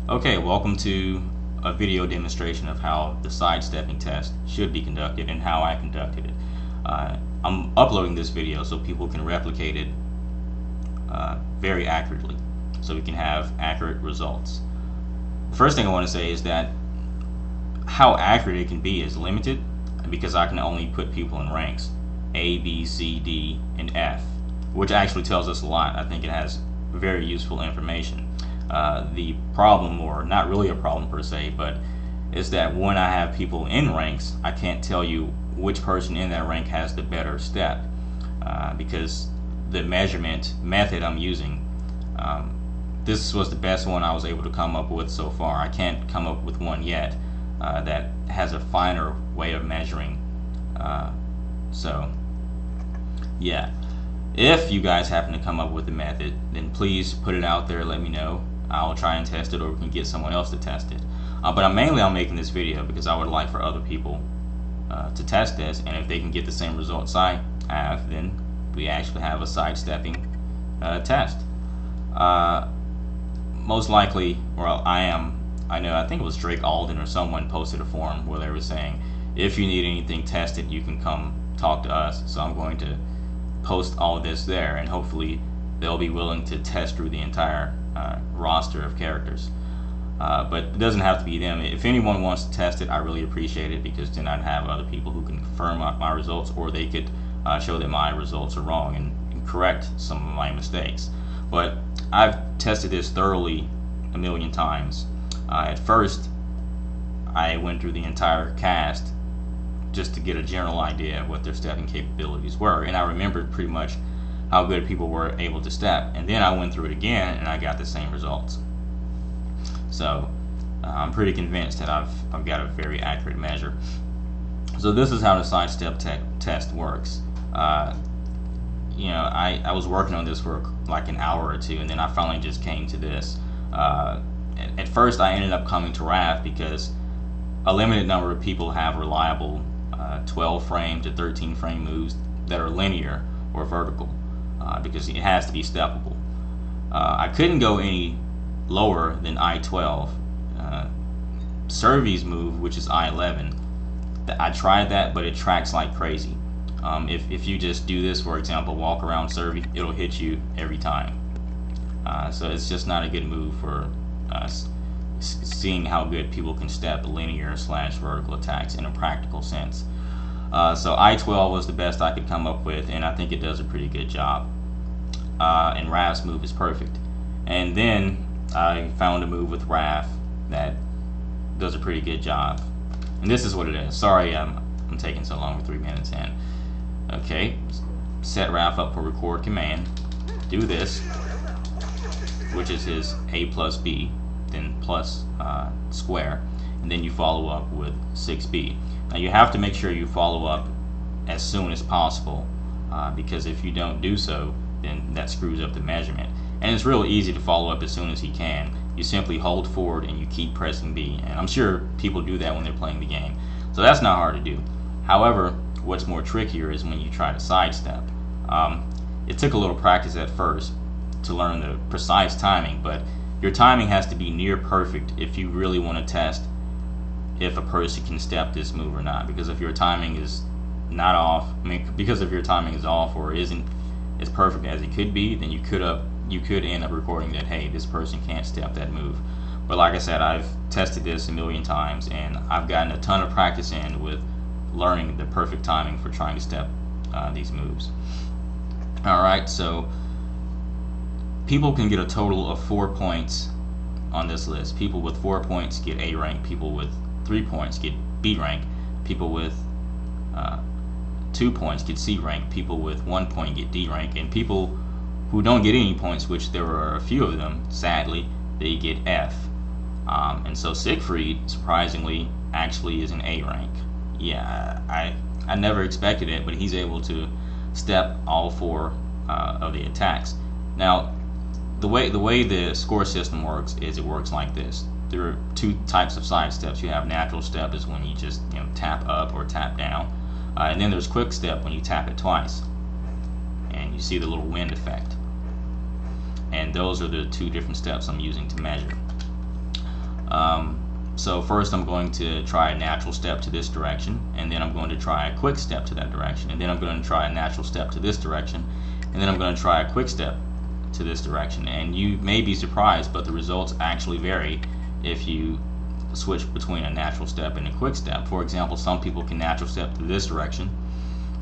Okay, welcome to a video demonstration of how the sidestepping test should be conducted and how I conducted it. I'm uploading this video so people can replicate it very accurately, so we can have accurate results. The first thing I want to say is that how accurate it can be is limited because I can only put people in ranks A, B, C, D, and F, which actually tells us a lot. I think it has very useful information. The problem, or not really a problem per se, but is that when I have people in ranks, I can't tell you which person in that rank has the better step because the measurement method I'm using, this was the best one I was able to come up with so far. I can't come up with one yet that has a finer way of measuring. So yeah, if you guys happen to come up with a method, then please put it out there, let me know. I'll try and test it, or we can get someone else to test it. But I'm making this video because I would like for other people to test this, and if they can get the same results I have, then we actually have a sidestepping test. Most likely, well, I think it was Drake Alden or someone posted a forum where they were saying, if you need anything tested, you can come talk to us. So I'm going to post all of this there, and hopefully they'll be willing to test through the entire roster of characters. But it doesn't have to be them. If anyone wants to test it, I really appreciate it, because then I'd have other people who can confirm my results, or they could show that my results are wrong and correct some of my mistakes. But I've tested this thoroughly a million times. At first, I went through the entire cast just to get a general idea of what their stepping capabilities were, and I remembered pretty much how good people were able to step, and then I went through it again and I got the same results. So I'm pretty convinced that I've got a very accurate measure. So this is how the sidestep test works. I was working on this for like an hour or two, and then I finally just came to this. At first I ended up coming to RAF because a limited number of people have reliable 12 frame to 13 frame moves that are linear or vertical, because it has to be steppable. I couldn't go any lower than I-12. Survey's move, which is I-11, I tried that, but it tracks like crazy. If you just do this, for example, walk around Survey, it'll hit you every time. So it's just not a good move for seeing how good people can step linear / vertical attacks in a practical sense. So I-12 was the best I could come up with, and I think it does a pretty good job. And Raf's move is perfect. And then I found a move with Raf that does a pretty good job. And this is what it is. Sorry, I'm taking so long, with 3 minutes in. Okay, set Raf up for record command. Do this, which is his A plus B, then plus square, and then you follow up with 6B. Now you have to make sure you follow up as soon as possible, because if you don't do so, then that screws up the measurement. And it's real easy to follow up as soon as he can. You simply hold forward and you keep pressing B, and I'm sure people do that when they're playing the game, so that's not hard to do. However, what's more trickier is when you try to sidestep. It took a little practice at first to learn the precise timing, but your timing has to be near perfect if you really want to test if a person can step this move or not. Because if your timing is not off, because if your timing is off or isn't as perfect as it could be, then you could end up recording that, hey, this person can't step that move. But like I said, I've tested this a million times, and I've gotten a ton of practice in with learning the perfect timing for trying to step these moves. Alright, so people can get a total of 4 points on this list. People with 4 points get A rank, people with 3 points get B rank, people with 2 points get C rank, people with 1 point get D rank, and people who don't get any points, which there are a few of them, sadly, they get F. And so Siegfried, surprisingly, actually is an A rank. Yeah, I never expected it, but he's able to step all 4 of the attacks. Now, the way the score system works is it works like this. There are 2 types of side steps. You have natural step, is when you just tap up or tap down, and then there's quick step when you tap it twice, and you see the little wind effect. And those are the 2 different steps I'm using to measure. So first I'm going to try a natural step to this direction, and then I'm going to try a quick step to that direction, and then I'm going to try a natural step to this direction, and then I'm going to try a quick step to this direction. And you may be surprised, but the results actually vary if you switch between a natural step and a quick step. For example, some people can natural step to this direction,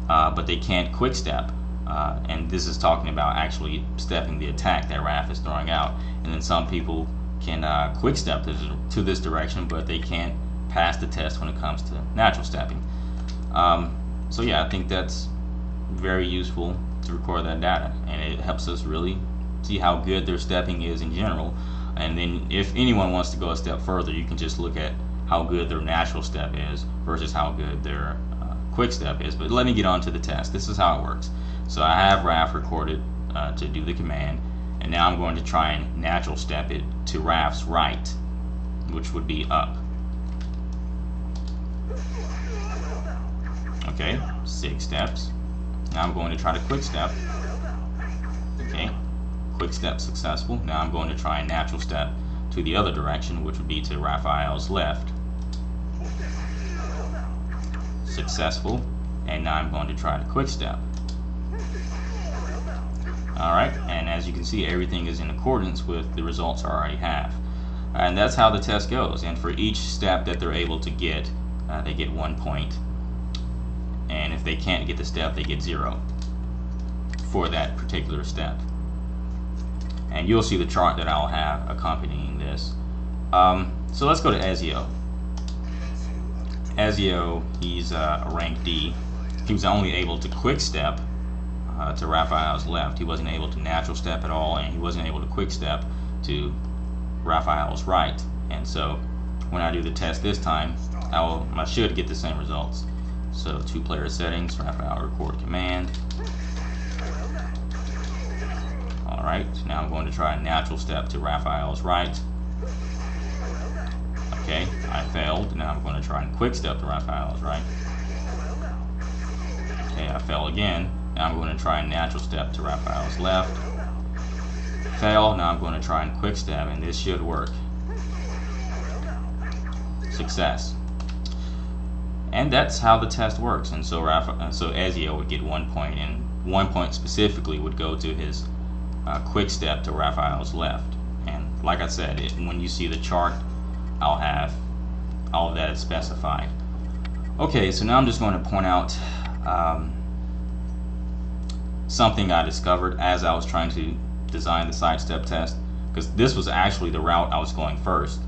but they can't quick step. And this is talking about actually stepping the attack that Raph is throwing out. And then some people can quick step to this direction, but they can't pass the test when it comes to natural stepping. So yeah, I think that's very useful to record that data, and it helps us really see how good their stepping is in general. And then if anyone wants to go a step further, you can just look at how good their natural step is versus how good their quick step is. But let me get on to the test. This is how it works. So I have Raph recorded to do the command, and now I'm going to try and natural step it to Raph's right, which would be up. Okay, 6 steps. Now I'm going to try to quick step. Okay, quick step successful. Now I'm going to try a natural step to the other direction, which would be to Raphael's left. Successful. And now I'm going to try the quick step. Alright, and as you can see, everything is in accordance with the results I already have. And that's how the test goes. And for each step that they're able to get, they get 1 point. And if they can't get the step, they get 0 for that particular step. And you'll see the chart that I'll have accompanying this. So let's go to Ezio. Ezio, he's a rank D. He was only able to quick step to Raphael's left. He wasn't able to natural step at all, and he wasn't able to quick step to Raphael's right. And so when I do the test this time, I should get the same results. So 2-player settings, Raphael record command. Alright, now I'm going to try a natural step to Raphael's right. Okay, I failed. Now I'm going to try and quick step to Raphael's right. Okay, I fell again. Now I'm going to try a natural step to Raphael's left. Fail. Now I'm going to try and quick step, and this should work. Success. And that's how the test works. And so Ezio would get 1 point, and 1 point specifically would go to his quick step to Raphael's left. And like I said, when you see the chart, I'll have all of that is specified. Okay, so now I'm just going to point out something I discovered as I was trying to design the sidestep test, because this was actually the route I was going first.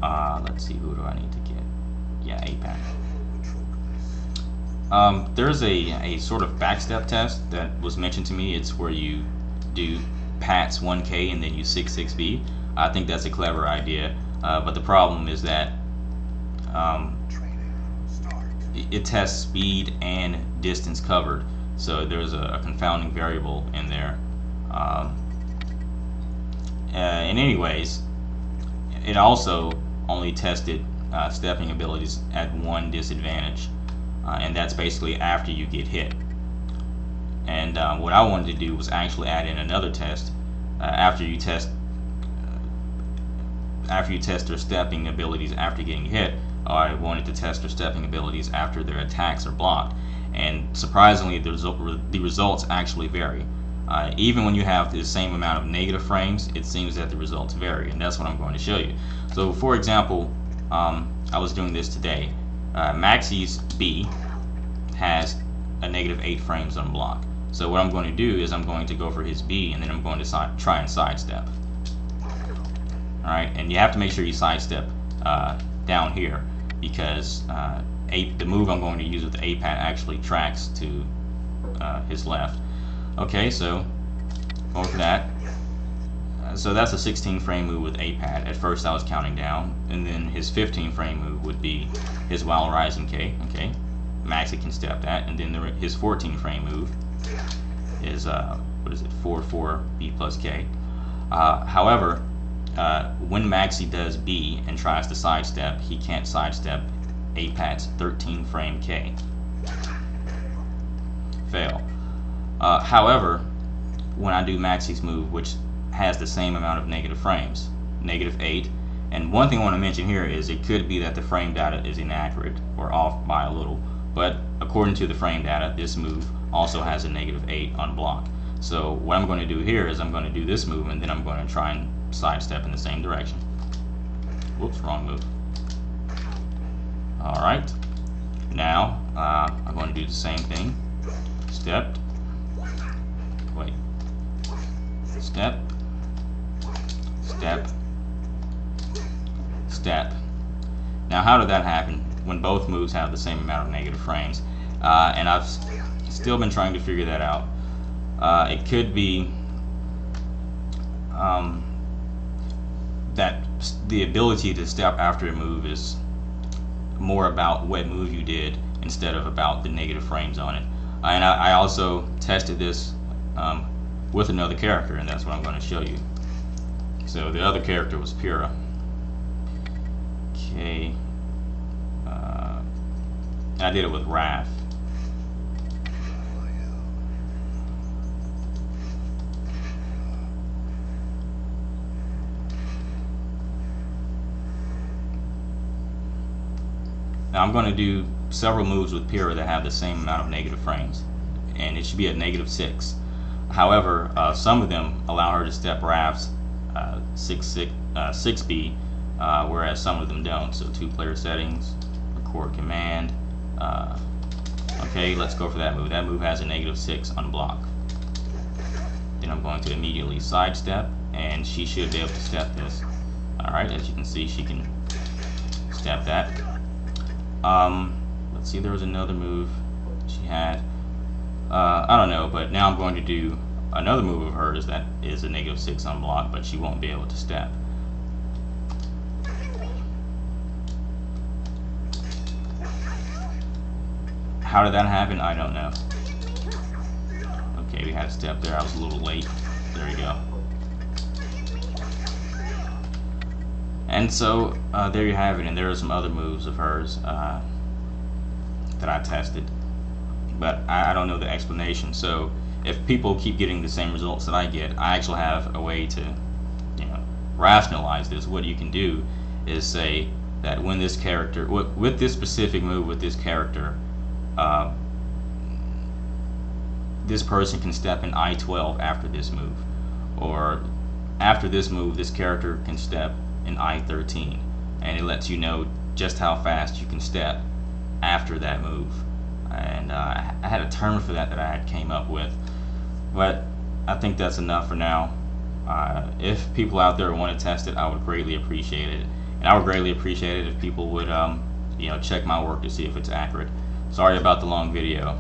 Let's see, who do I need to get? Yeah, APAT. There's a sort of backstep test that was mentioned to me. It's where you do PATS 1K and then you 66B. I think that's a clever idea, but the problem is that it tests speed and distance covered, so there's a confounding variable in there. And anyways, it also only tested stepping abilities at 1 disadvantage, and that's basically after you get hit. And what I wanted to do was actually add in another test after you test their stepping abilities after getting hit. I wanted to test their stepping abilities after their attacks are blocked, and surprisingly the results actually vary. Even when you have the same amount of negative frames, it seems that the results vary, and that's what I'm going to show you. So for example, I was doing this today. Maxie's B has a -8 frames on block. So what I'm going to do is I'm going to go for his B, and then I'm going to try and sidestep. Alright, and you have to make sure you sidestep down here, because the move I'm going to use with the APAT actually tracks to his left. Okay, so going for that. So that's a 16 frame move with APAT. At first I was counting down, and then his 15 frame move would be his while rising K. Okay, Maxie can step that, and then his 14 frame move is what is it, 4/4 B plus K. However, when Maxie does B and tries to sidestep, he can't sidestep APAT's 13 frame K. Fail. However, when I do Maxie's move, which has the same amount of negative frames, -8, And one thing I want to mention here is it could be that the frame data is inaccurate or off by a little, but according to the frame data, this move also has a -8 on block. So what I'm going to do here is I'm going to do this move, and then I'm going to try and sidestep in the same direction. Whoops, wrong move. Alright, now I'm going to do the same thing. Step, wait, step, step, step. Now how did that happen when both moves have the same amount of negative frames? And I've still been trying to figure that out. It could be that the ability to step after a move is more about what move you did instead of about the negative frames on it. And I also tested this with another character, and that's what I'm going to show you. So the other character was Pyrrha. Okay, I did it with Wrath. Now I'm going to do several moves with Pyrrha that have the same amount of negative frames, and it should be at -6. However, some of them allow her to step Wrath's 6B, whereas some of them don't. So 2-player settings, record command. Okay, let's go for that move. That move has a -6 on block. Then I'm going to immediately sidestep, and she should be able to step this. Alright, as you can see, she can step that. Let's see, there was another move she had. I don't know, but now I'm going to do another move of hers that is a -6 on block, but she won't be able to step. How did that happen? I don't know. Okay, we had a step there. I was a little late. There you go. And so there you have it. And there are some other moves of hers that I tested, but I don't know the explanation. So if people keep getting the same results that I get, I actually have a way to, rationalize this. What you can do is say that when this character, with this specific move, with this character, this person can step in I-12 after this move, or after this move, this character can step in I-13, and it lets you know just how fast you can step after that move. And I had a term for that I had came up with, but I think that's enough for now. If people out there want to test it, I would greatly appreciate it, and I would greatly appreciate it if people would check my work to see if it's accurate. Sorry about the long video.